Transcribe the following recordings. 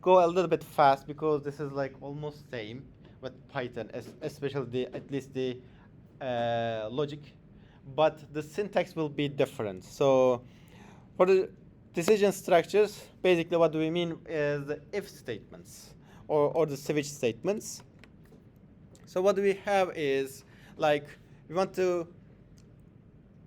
go a little bit fast because this is like almost same with Python, especially at least the logic, but the syntax will be different. So for the decision structures, basically what do we mean is the if statements or the switch statements. So what we have is like we want to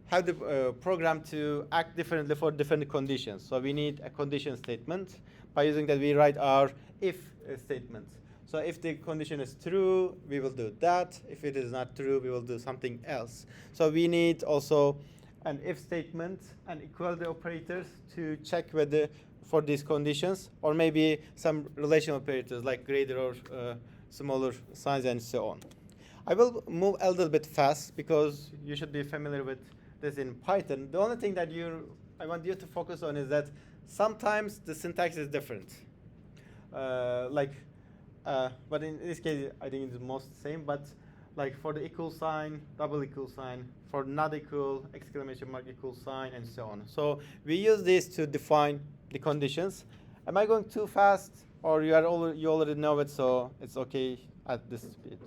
have the program to act differently for different conditions. So we need a condition statement. By using that, we write our if statement. So if the condition is true, we will do that. If it is not true, we will do something else. So we need also an if statement and equality operators to check whether for these conditions, or maybe some relational operators like greater or smaller signs and so on. I will move a little bit fast because you should be familiar with this in Python. The only thing that I want you to focus on is that sometimes the syntax is different. But in this case, I think it's most same. But like for the equal sign, double equal sign, for not equal, exclamation mark equal sign, and so on. So we use this to define the conditions. Am I going too fast, or you already know it, so it's okay at this speed?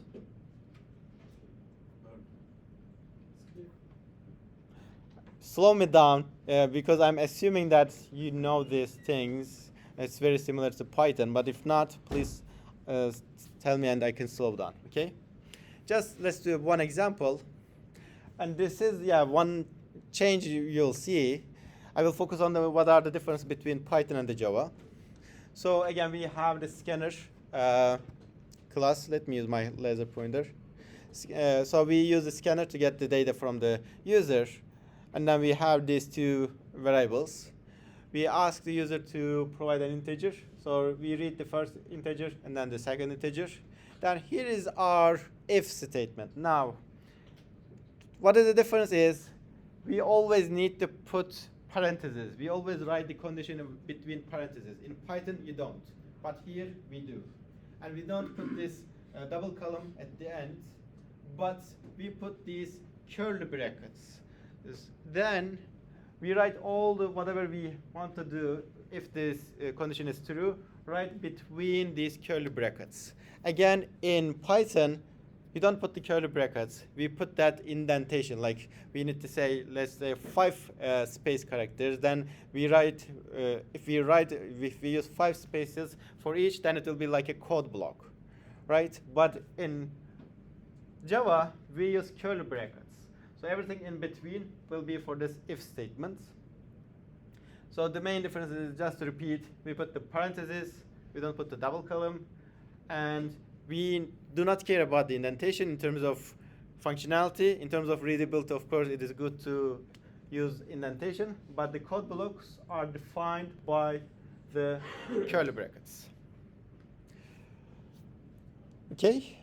Slow me down because I'm assuming that you know these things. It's very similar to Python, but if not, please tell me and I can slow down, okay? Just let's do one example. And this is, one change you'll see. I will focus on what are the differences between Python and the Java. So again, we have the scanner class. Let me use my laser pointer. So we use the scanner to get the data from the user. And then we have these two variables. We ask the user to provide an integer. So we read the first integer and then the second integer. Then here is our if statement. Now, what is the difference is we always need to put parentheses. We always write the condition between parentheses. In Python, you don't. But here, we do. And we don't put this double column at the end, but we put these curly brackets. Then we write all the whatever we want to do if this condition is true right between these curly brackets. Again, in Python, we don't put the curly brackets. We put that indentation. Like we need to say, let's say 5 space characters. Then we write, if we use 5 spaces for each, then it will be like a code block, right? But in Java, we use curly brackets. So everything in between will be for this if statement. So the main difference is, just to repeat, we put the parentheses, we don't put the double column, and we do not care about the indentation in terms of functionality. In terms of readability, of course, it is good to use indentation, but the code blocks are defined by the curly brackets. Okay,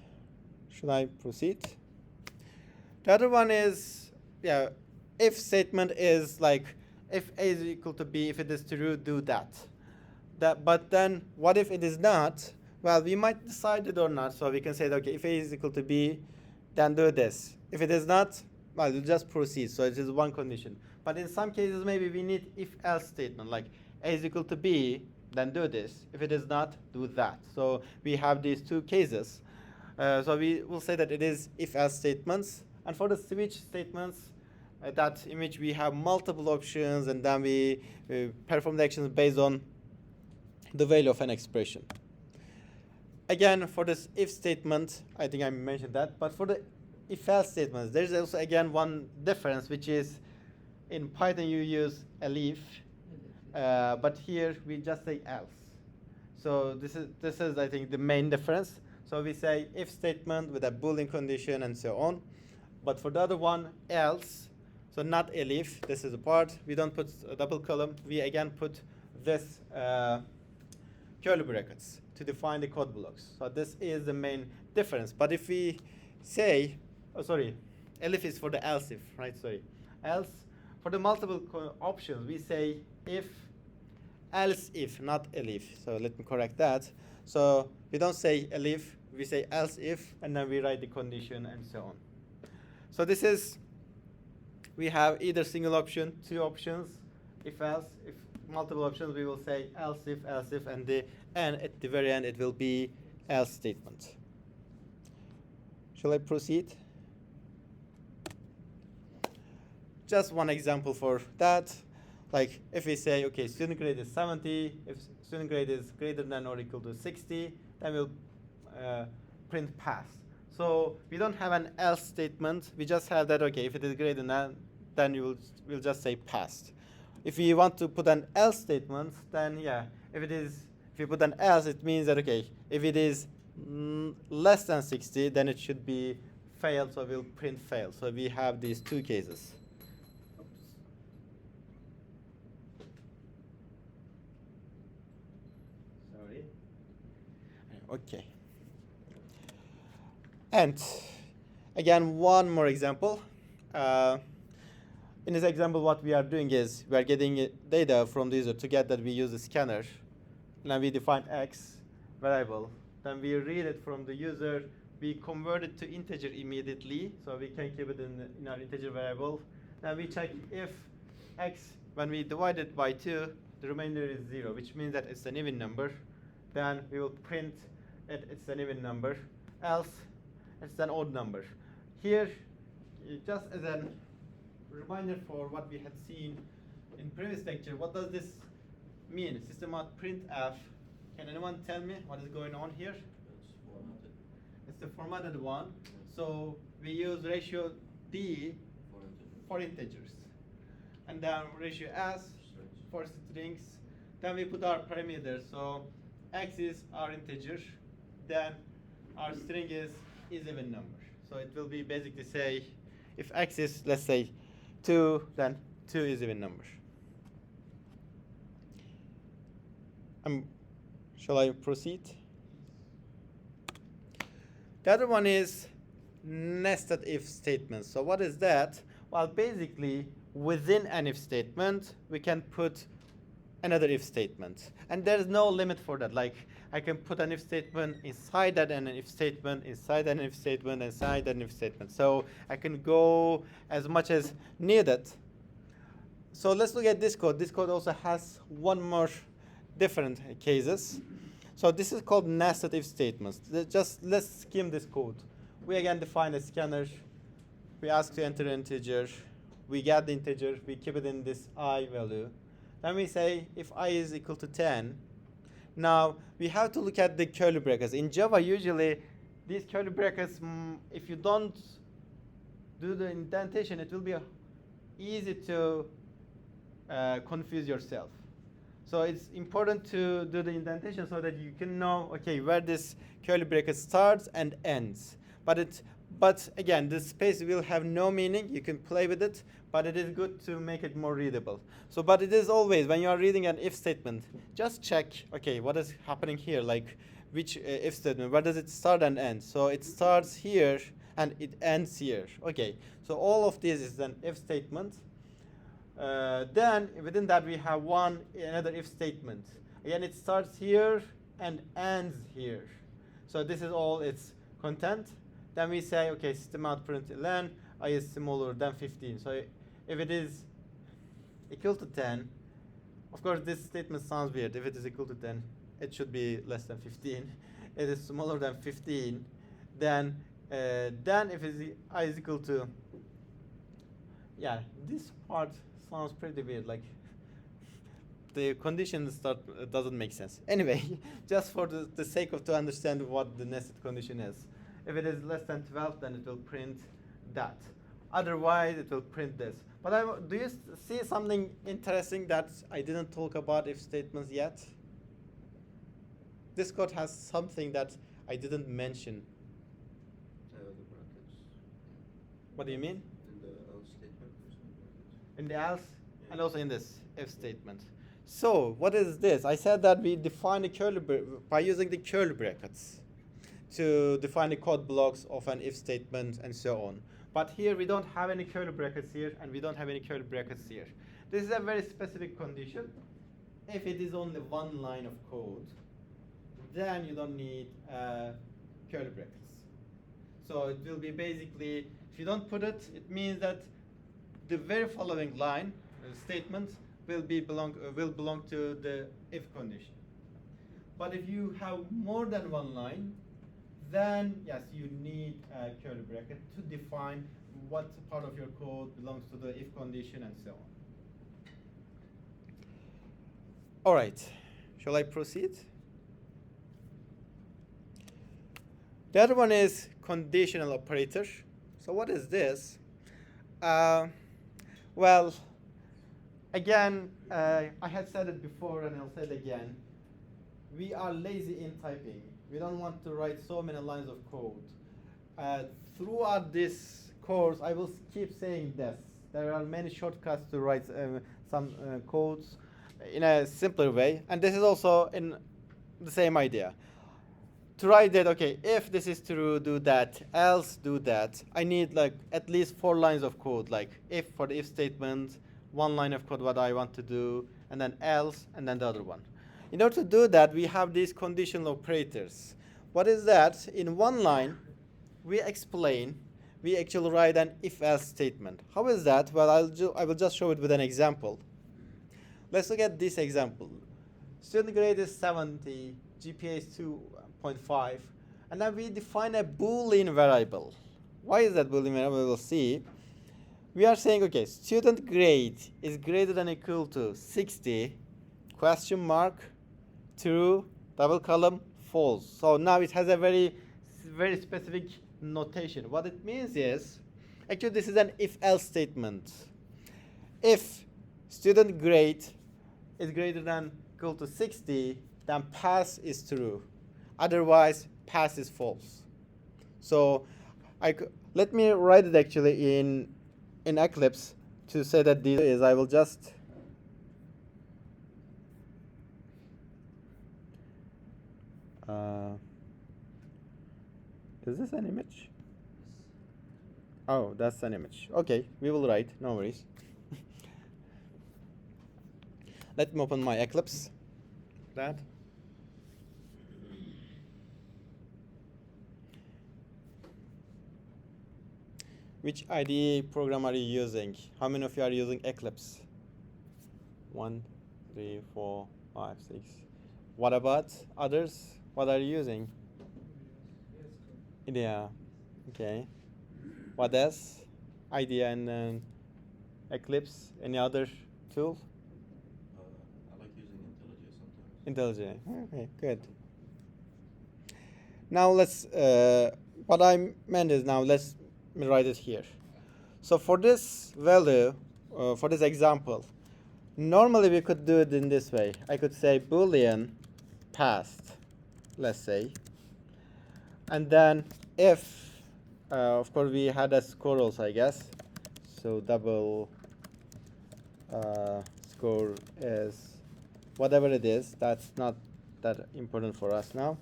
should I proceed? The other one is, if statement is like, if A is equal to B, if it is true, do that. But then, what if it is not? Well, we might decide it or not. So we can say, okay, if A is equal to B, then do this. If it is not, well, we'll just proceed. So it is one condition. But in some cases, maybe we need if-else statement, like A is equal to B, then do this. If it is not, do that. So we have these two cases. So we will say that it is if-else statements. And for the switch statements, that in which we have multiple options, and then we perform the actions based on the value of an expression. Again, for this if statement, I think I mentioned that. But for the if-else statements, there's also, again, one difference, which is in Python you use elif, but here we just say else. So this is, I think, the main difference. So we say if statement with a Boolean condition and so on. But for the other one, else, so not elif, this is a part. We don't put a double column. We again put this curly brackets to define the code blocks. So this is the main difference. But if we say, elif is for the else if, right? Sorry, else. For the multiple options, we say if, else if, not elif. So let me correct that. So we don't say elif, we say else if, and then we write the condition and so on. So this is, we have either single option, two options, if else, if multiple options, we will say else if, and the and at the very end it will be else statement. Shall I proceed? Just one example for that. Like if we say, okay, student grade is 70, if student grade is greater than or equal to 60, then we'll print pass. So we don't have an else statement. We just have that, okay, if it is greater than, then we'll just say passed. If we want to put an else statement, then yeah, if you put an else, it means that, okay, if it is less than 60, then it should be failed, so we'll print fail. So we have these two cases. Sorry. Okay. And again, one more example. In this example, what we are doing is we are getting data from the user. To get that, we use a scanner. Then we define x variable. Then we read it from the user. We convert it to integer immediately, so we can keep it in our integer variable. Then we check if x, when we divide it by 2, the remainder is 0, which means that it's an even number. Then we will print it, it's an even number. Else, it's an odd number. Here, just as a reminder for what we had seen in previous lecture, what does this mean? System out printf. Can anyone tell me what is going on here? It's formatted. It's the formatted one. So we use ratio d for integers, and then ratio s for strings. Then we put our parameters. So x is our integer, then our string is even number. So it will be basically say, if x is, let's say, 2, then 2 is even number. Shall I proceed? The other one is nested if statement. So what is that? Well, basically, within an if statement, we can put another if statement. And there's no limit for that. Like, I can put an if statement inside that, and an if statement inside an if statement, inside an if statement. So I can go as much as needed. So let's look at this code. This code also has one more different cases. So this is called nested if statements. Let's skim this code. We again define a scanner. We ask to enter an integer. We get the integer. We keep it in this I value. Then we say if I is equal to 10. Now we have to look at the curly brackets. In Java, usually these curly brackets, if you don't do the indentation, it will be easy to confuse yourself. So it's important to do the indentation so that you can know, okay, where this curly bracket starts and ends. But again, this space will have no meaning. You can play with it, but it is good to make it more readable. So, but it is always, when you are reading an if statement, just check, okay, what is happening here? Like, which if statement, where does it start and end? So it starts here and it ends here. Okay, so all of this is an if statement. Then within that we have another if statement. Again, it starts here and ends here. So this is all its content. Then we say, okay, system out println I is smaller than 15. So if it is equal to 10, of course this statement sounds weird. If it is equal to 10, it should be less than 15. It is smaller than 15. Then if I is equal to, yeah, this part sounds pretty weird. Like the condition doesn't make sense. Anyway, just for the sake of to understand what the nested condition is. If it is less than 12, then it will print that. Otherwise, it will print this. But do you see something interesting that I didn't talk about if statements yet? This code has something that I didn't mention. The brackets. What do you mean? In the else statement, there's no brackets. In the else, Yeah. and also in this if statement. So what is this? I said that we define the by using the curly brackets to define the code blocks of an if statement and so on. But here we don't have any curly brackets here, and we don't have any curly brackets here. This is a very specific condition. If it is only one line of code, then you don't need curly brackets. So it will be basically, if you don't put it, it means that the very following line statement will belong to the if condition. But if you have more than one line, then yes, you need a curly bracket to define what part of your code belongs to the if condition and so on. All right, shall I proceed? The other one is conditional operator. So what is this? Well, again, I had said it before and I'll say it again. We are lazy in typing. We don't want to write so many lines of code. Throughout this course, I will keep saying this. There are many shortcuts to write some codes in a simpler way. And this is also in the same idea. To write that, okay, if this is true, do that, else do that. I need like at least 4 lines of code, like if for the if statement, 1 line of code what I want to do, and then else, and then the other one. In order to do that, we have these conditional operators. What is that? In 1 line, we explain, we actually write an if-else statement. How is that? Well, I will just show it with an example. Let's look at this example. Student grade is 70, GPA is 2.5, and then we define a Boolean variable. Why is that Boolean variable? We'll see. We are saying, okay, student grade is greater than or equal to 60, question mark, true, double column, false. So now it has a very specific notation. What it means is, actually this is an if-else statement. If student grade is greater than or equal to 60, then pass is true. Otherwise, pass is false. So let me write it actually in Eclipse to say that this is, I will just is this an image? Oh, that's an image. Okay, we will write, no worries. Let me open my Eclipse. That. Which IDE program are you using? How many of you are using Eclipse? 1, 3, 4, 5, 6. What about others? What are you using? IDEA. Okay. What else? IDEA and Eclipse. Any other tool? I like using IntelliJ sometimes. IntelliJ. Okay, good. Now let's. What I meant is now let me write it here. So for this value, for this example, normally we could do it in this way. I could say Boolean passed, let's say, and then if, of course, we had a score also, I guess. So double score is whatever it is. That's not that important for us now.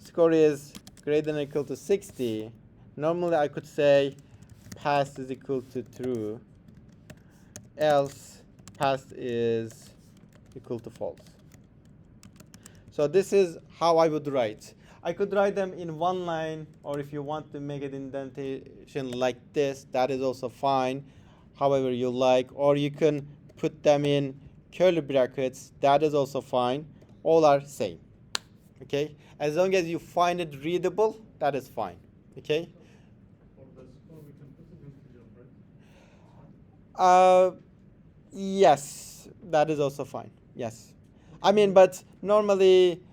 Score is greater than or equal to 60. Normally I could say passed is equal to true, else passed is equal to false. So this is how I would write. I could write them in 1 line, or if you want to make it indentation like this, that is also fine, however you like, or you can put them in curly brackets, that is also fine. All are same. Okay? As long as you find it readable, that is fine. Okay? Yes, that is also fine. Yes. I mean, but normally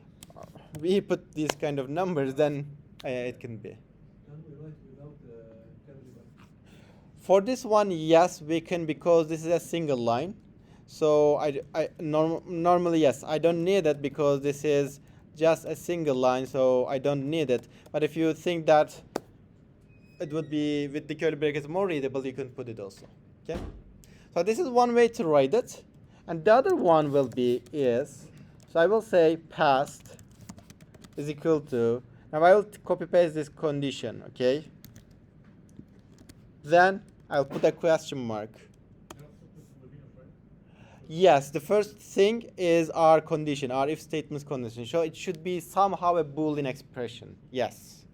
we put these kind of numbers, then it can be. Can we write without curly bracket? For this one, yes, we can, because this is a single line. So normally, yes, I don't need it because this is just a single line, so I don't need it. But if you think that it would be with the curly brackets more readable, you can put it also. Okay? So this is one way to write it. And the other one will be is, so I will say passed is equal to, now I will copy paste this condition, okay? Then I'll put a question mark. Yes, the first thing is our condition, our if statement's condition. So it should be somehow a Boolean expression. Yes.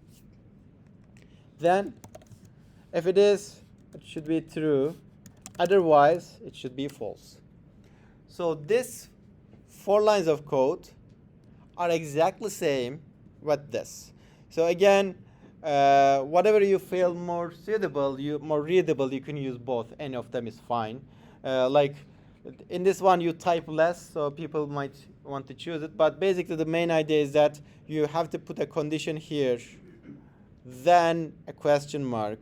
Then, if it is, it should be true. Otherwise, it should be false. So this 4 lines of code are exactly same with this. So again, whatever you feel more suitable, more readable, you can use both. Any of them is fine. Like in this one, you type less, so people might want to choose it. But basically, the main idea is that you have to put a condition here, then a question mark,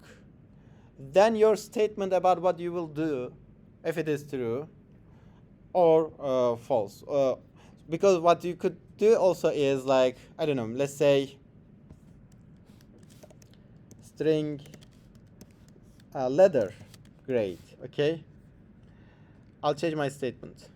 then your statement about what you will do, if it is true or false. Because what you could do also is like, I don't know, let's say string letter grade, okay? I'll change my statement.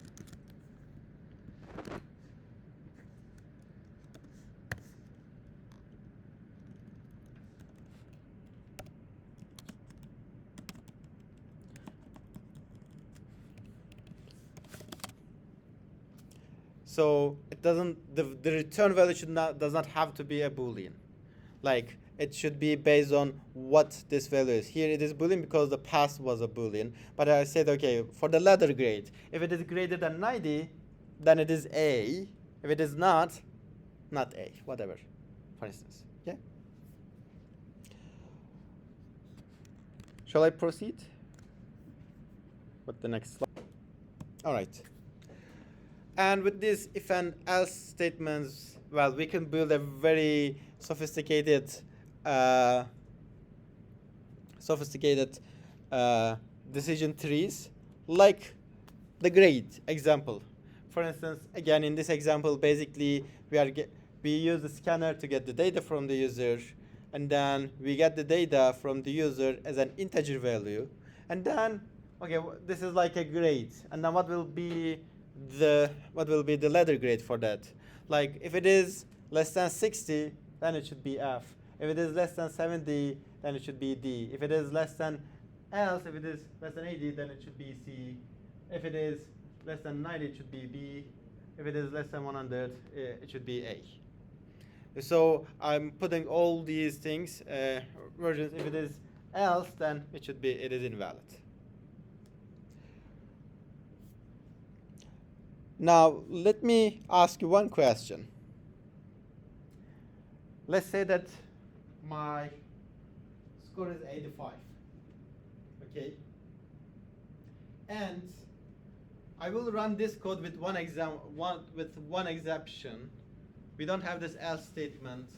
So it doesn't, the return value does not have to be a Boolean. Like it should be based on what this value is. Here it is Boolean because the past was a Boolean. But I said, okay, for the letter grade, if it is greater than 90, then it is A. If it is not A, whatever, for instance. Okay? Shall I proceed with the next slide? All right. And with these if and else statements, well, we can build a very sophisticated decision trees, like the grade example. For instance, again, in this example, basically, we use the scanner to get the data from the user, and then we get the data from the user as an integer value, and then, okay, this is like a grade, and then what will be the letter grade for that? Like if it is less than 60, then it should be F. If it is less than 70, then it should be D. If it is less than 80, then it should be C. If it is less than 90, it should be B. If it is less than 100, it should be A. So I'm putting all these things versions. If it is else, then it is invalid. Now, let me ask you one question. Let's say that my score is 85, okay? And I will run this code with one exception. We don't have this else statement,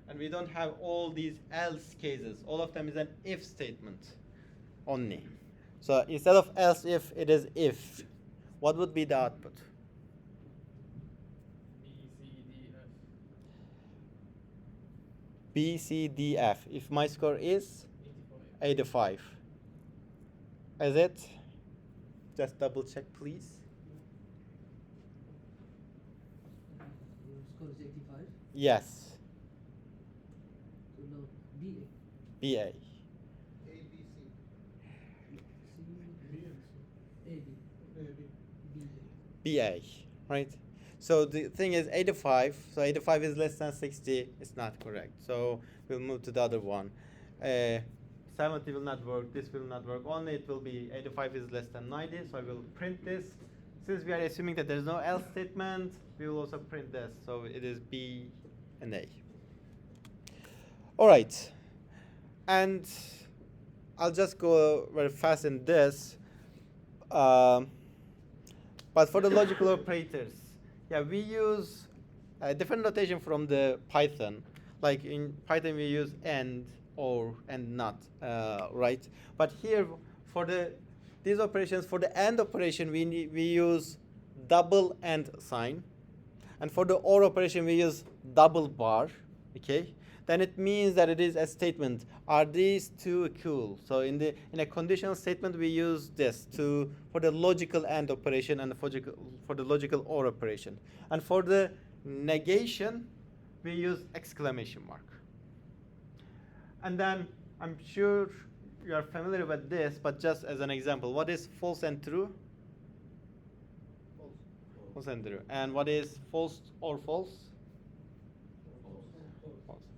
and we don't have all these else cases. All of them is an if statement only. So instead of else if, it is if. What would be the output? B, C, D, F. If my score is 85. Is it? Just double check, please. Your score is 85. Yes. So now BA. BA. A, B, C. BA, right? So the thing is 85. So 85 is less than 60. It's not correct. So we'll move to the other one. 70 will not work. This will not work. Only it will be 85 is less than 90. So I will print this. Since we are assuming that there's no else statement, we will also print this. So it is B and A. All right. And I'll just go very fast in this. But for the logical operators, yeah, we use a different notation from the Python. Like in Python, we use and, or, and not, right? But here, for these operations, for the AND operation, we use double AND sign. And for the OR operation, we use double bar, okay? Then it means that it is a statement. Are these two equal? So in a conditional statement, we use this for the logical AND operation and for the logical OR operation. And for the negation, we use exclamation mark. And then I'm sure you are familiar with this, but just as an example, what is false and true? False. False and true. And what is false or false?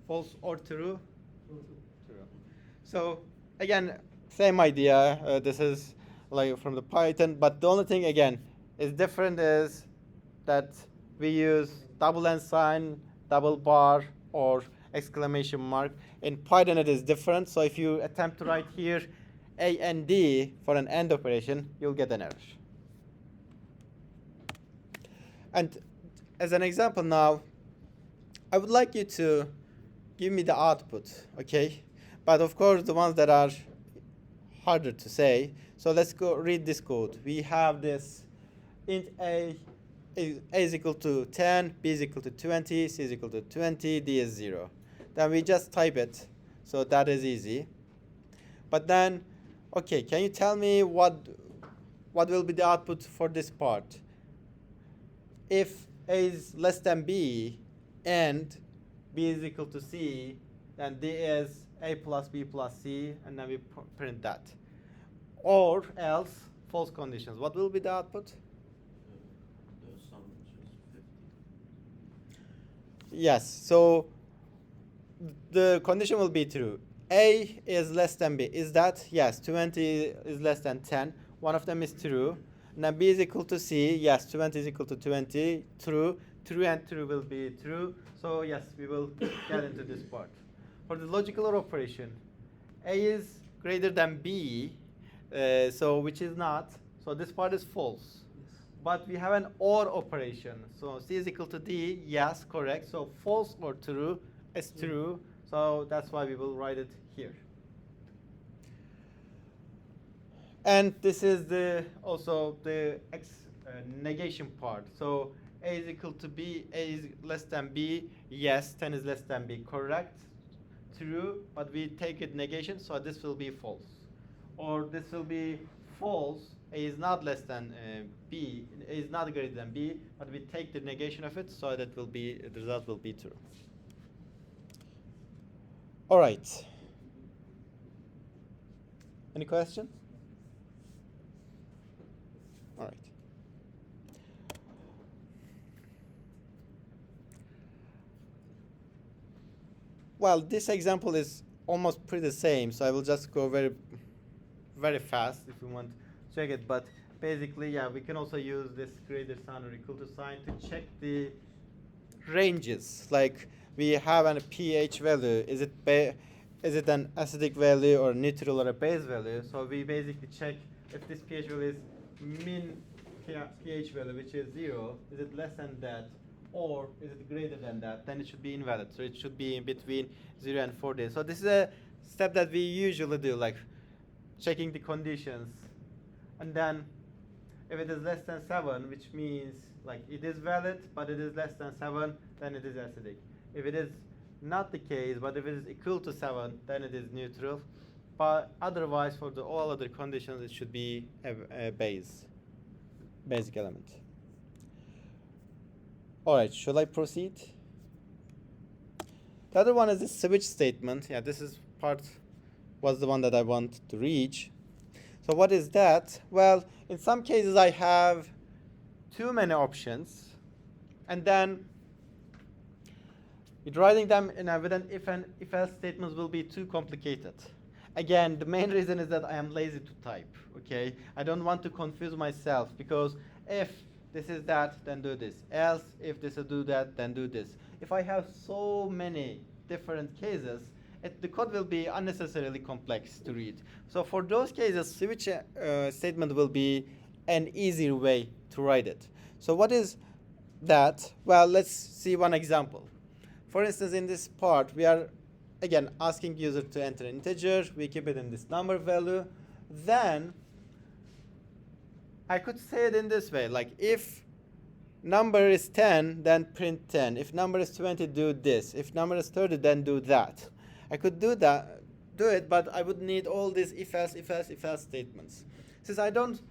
False or true? True. So again, same idea. This is like from the Python, but the only thing again is different is that we use double and sign, double bar, or exclamation mark. In Python, it is different. So if you attempt to write here A and D for an AND operation, you'll get an error. And as an example now, I would like you to give me the output, okay? But of course, the ones that are harder to say. So let's go read this code. We have this int a is equal to 10, b is equal to 20, c is equal to 20, d is 0. Then we just type it. So that is easy. But then, okay, can you tell me what will be the output for this part? If a is less than b and b is equal to c, then d is a plus b plus c, and then we print that. Or else, false conditions. What will be the output? The sum which is 50. Yes, so the condition will be true. A is less than b. Is that? Yes, 20 is less than 10. One of them is true. Now b is equal to c. Yes, 20 is equal to 20. True. True and true will be true. So yes, we will get into this part. For the logical OR operation, a is greater than b, so which is not. So this part is false. But we have an OR operation. So c is equal to d. Yes, correct. So false or true is true. So that's why we will write it here. And this is also the negation part. So a is equal to b, a is less than b. Yes, 10 is less than b. Correct. True, but we take it negation, so this will be false. Or this will be false, a is not less than b, a is not greater than b, but we take the negation of it, so that will be, the result will be true. All right. Any question? All right. Well, this example is almost pretty the same, so I will just go very fast if you want to check it. But basically, yeah, we can also use this greater sign or equal to sign to check the ranges. Like we have a pH value. Is it an acidic value or neutral or a base value? So we basically check if this pH value is min pH value, which is 0. Is it less than that? Or is it greater than that? Then it should be invalid. So it should be in between 0 and 40. So this is a step that we usually do, like checking the conditions. And then if it is less than 7, which means like it is valid, but it is less than 7, then it is acidic. If it is not the case, but if it is equal to 7, then it is neutral. But otherwise, for all other conditions, it should be a basic element. All right, shall I proceed? The other one is the switch statement. Yeah, this is was the one that I want to reach. So what is that? Well, in some cases I have too many options, and then writing them with an if and if-else statements will be too complicated. Again, the main reason is that I am lazy to type. Okay, I don't want to confuse myself, because if this is that, then do this. Else, if this is do that, then do this. If I have so many different cases, the code will be unnecessarily complex to read. So for those cases, switch statement will be an easier way to write it. So what is that? Well, let's see one example. For instance, in this part, we are again asking user to enter an integer. We keep it in this number value. Then I could say it in this way, like if number is 10, then print 10. If number is 20, do this. If number is 30, then do that. I could do it, but I would need all these if-else, if-else, if-else statements. Since I don't,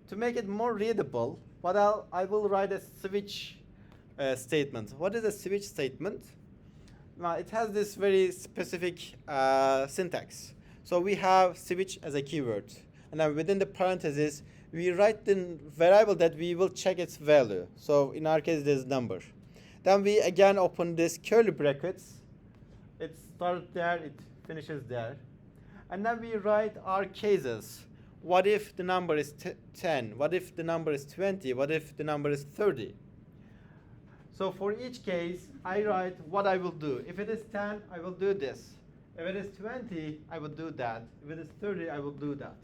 to make it more readable, I will write a switch statement. What is a switch statement? Well, it has this very specific syntax. So we have switch as a keyword, and then within the parentheses, we write the variable that we will check its value. So in our case, this number. Then we again open this curly brackets. It starts there, it finishes there. And then we write our cases. What if the number is 10? What if the number is 20? What if the number is 30? So for each case, I write what I will do. If it is 10, I will do this. If it is 20, I will do that. If it is 30, I will do that.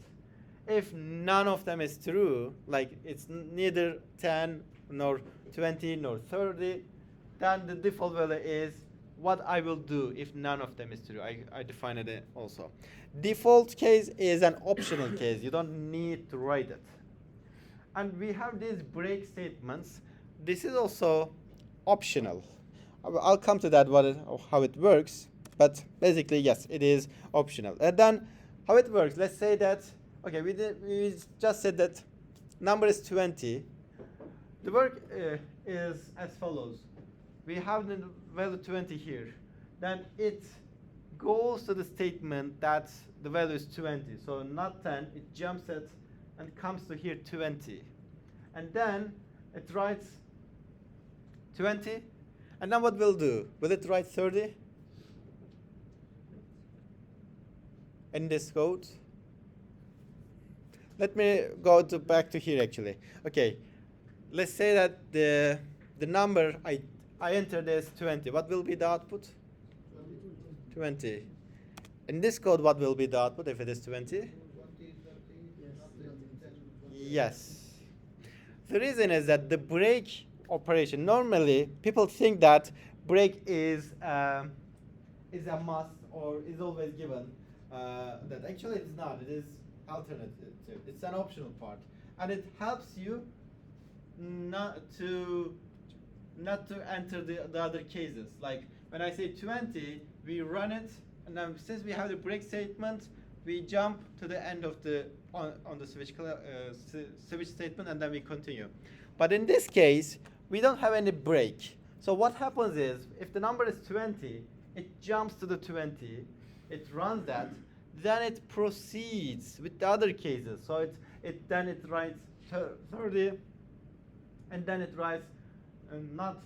If none of them is true, like it's neither 10 nor 20 nor 30, then the default value is what I will do if none of them is true. I defined it also. Default case is an optional case. You don't need to write it. And we have these break statements. This is also optional. I'll come to that, how it works. But basically, yes, it is optional. And then how it works, let's say that, okay, we just said that number is 20. The work is as follows. We have the value 20 here. Then it goes to the statement that the value is 20. So not 10, it jumps it and comes to here 20. And then it writes 20. And then what will do? Will it write 30? In this code? Let me go back to here actually. Okay, let's say that the number I entered is 20. What will be the output? 20. In this code, what will be the output if it is 20? Yes. The reason is that the break operation, normally people think that break is a must or is always given. That actually it's not. It is alternative. It's an optional part, and it helps you not to enter the other cases. Like when I say 20, we run it, and then since we have the break statement, we jump to the end of the on the switch statement, and then we continue. But in this case, we don't have any break. So what happens is, if the number is 20, it jumps to the 20. It runs that, then it proceeds with the other cases. So then it writes 30, and then it writes not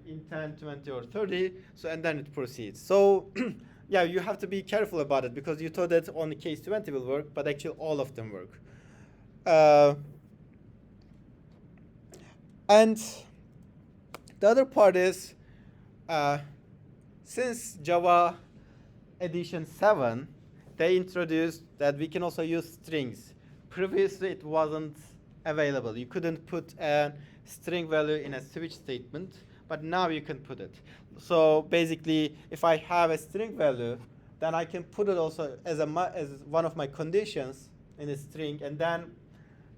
in 10, 20, or 30. So and then it proceeds. So yeah, you have to be careful about it because you thought that only case 20 will work, but actually all of them work. And the other part is, since Java edition 7, they introduced that we can also use strings. Previously, it wasn't available. You couldn't put a string value in a switch statement, but now you can put it. So basically, if I have a string value, then I can put it also as one of my conditions in a string, and then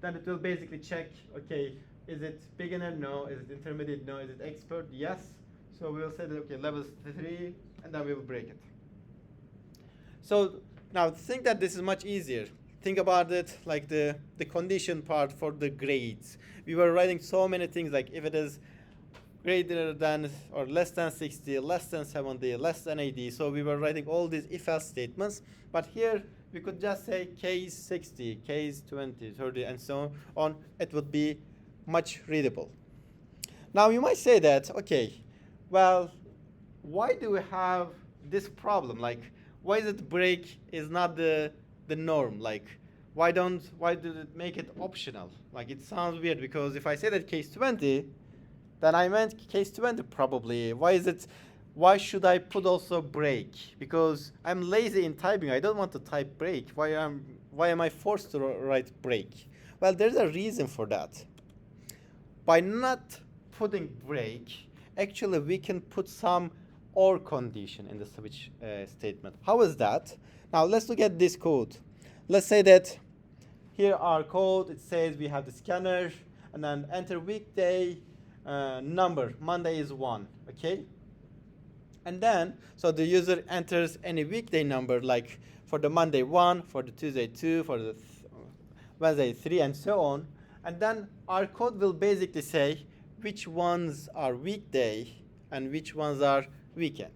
it will basically check, okay, is it beginner? No. Is it intermediate? No. Is it expert? Yes. So we will say that, okay, level 3, and then we will break it. So now think that this is much easier. Think about it like the condition part for the grades. We were writing so many things like if it is greater than or less than 60, less than 70, less than 80. So we were writing all these if-else statements. But here we could just say case 60, case 20, 30, and so on. It would be much readable. Now you might say that, okay, well, why do we have this problem? Like, why is it break is not the norm? Like, why did it make it optional? Like, it sounds weird because if I say that case 20, then I meant case 20 probably. Why should I put also break? Because I'm lazy in typing. I don't want to type break. Why am I forced to write break? Well, there's a reason for that. By not putting break, actually we can put some or condition in the switch statement. How is that? Now let's look at this code. Let's say that here our code, it says we have the scanner and then enter weekday number. Monday is 1, okay? And then, so the user enters any weekday number, like for the Monday 1, for the Tuesday 2, for the Wednesday 3, and so on. And then our code will basically say which ones are weekday and which ones are weekend.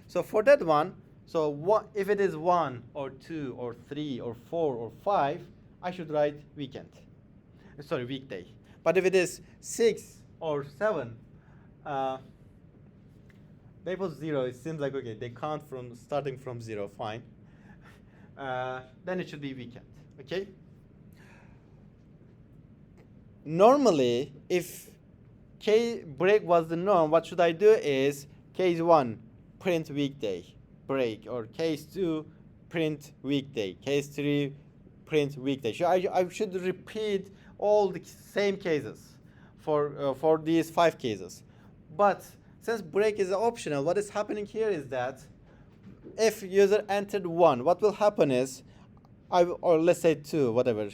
So for that one, so if it is 1 or 2 or 3 or 4 or 5, I should write weekend. Sorry, weekday. But if it is 6 or 7, they put 0. It seems like, okay, they count from starting from 0, fine. Then it should be weekend, okay? Normally, if break was the norm, what should I do is case 1, print weekday, break, or case 2, print weekday, case 3, print weekday. So I should repeat all the same cases for these 5 cases. But since break is optional, what is happening here is that if user entered 1, what will happen is, or let's say 2, whatever,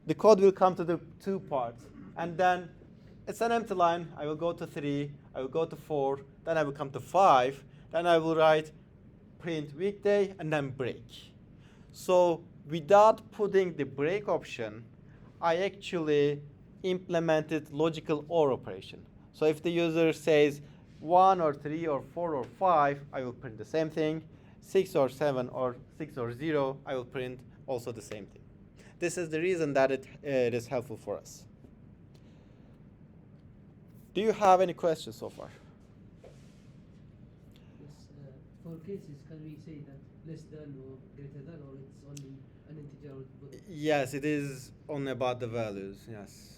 the code will come to the 2 parts, and then it's an empty line. I will go to 3, I will go to 4, then I will come to 5, then I will write print weekday and then break. So without putting the break option, I actually implemented logical OR operation. So if the user says 1 or 3 or 4 or 5, I will print the same thing. 6 or 7 or 6 or 0, I will print also the same thing. This is the reason that it is helpful for us. Do you have any questions so far? Yes, for cases, can we say that less than or greater than, or it's only an integer output? Yes, it is only about the values, yes.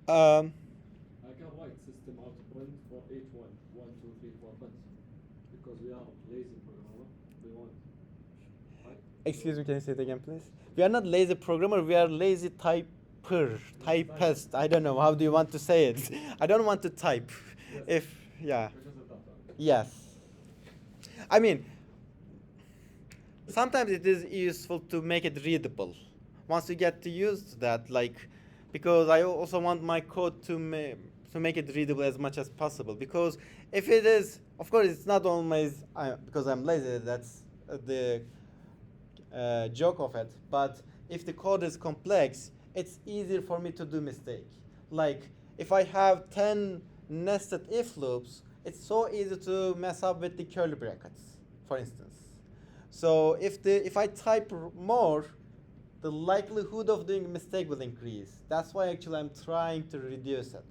I can write system out print for each one, 1, 2, 3, 4, but because we are lazy programmer, we want, right? Excuse me, can you say it again, please? We are not lazy programmer, we are lazy typist. I don't know, how do you want to say it? I don't want to type. Yes. Yeah. Because of that, right? Yes. I mean, sometimes it is useful to make it readable. Once you get to use that, like, because I also want my code to make it readable as much as possible. Because if it is, of course, it's not always because I'm lazy. That's the joke of it. But if the code is complex, it's easier for me to do mistake. Like if I have 10 nested if loops, it's so easy to mess up with the curly brackets, for instance. So if I type more, the likelihood of doing a mistake will increase. That's why actually I'm trying to reduce it.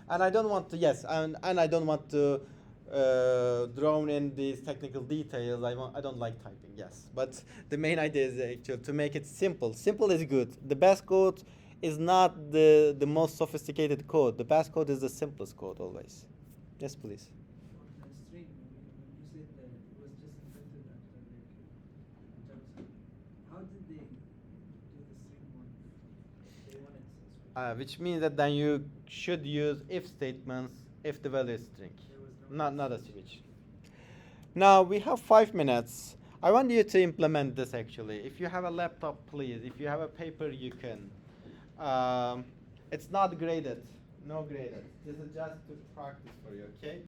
And I don't want to, yes, and I don't want to drown in these technical details. I don't like typing, yes. But the main idea is actually to make it simple. Simple is good. The best code is not the most sophisticated code. The best code is the simplest code always. Yes, please. For the string, when you said that it was just invented after like JavaScript, how did they do the string one? They wanted to switch. Which means that then you should use if statements if the value is string, There was no not a switch. Now we have 5 minutes. I want you to implement this actually. If you have a laptop, please. If you have a paper, you can. It's not graded, no graded. This is just to practice for you, okay?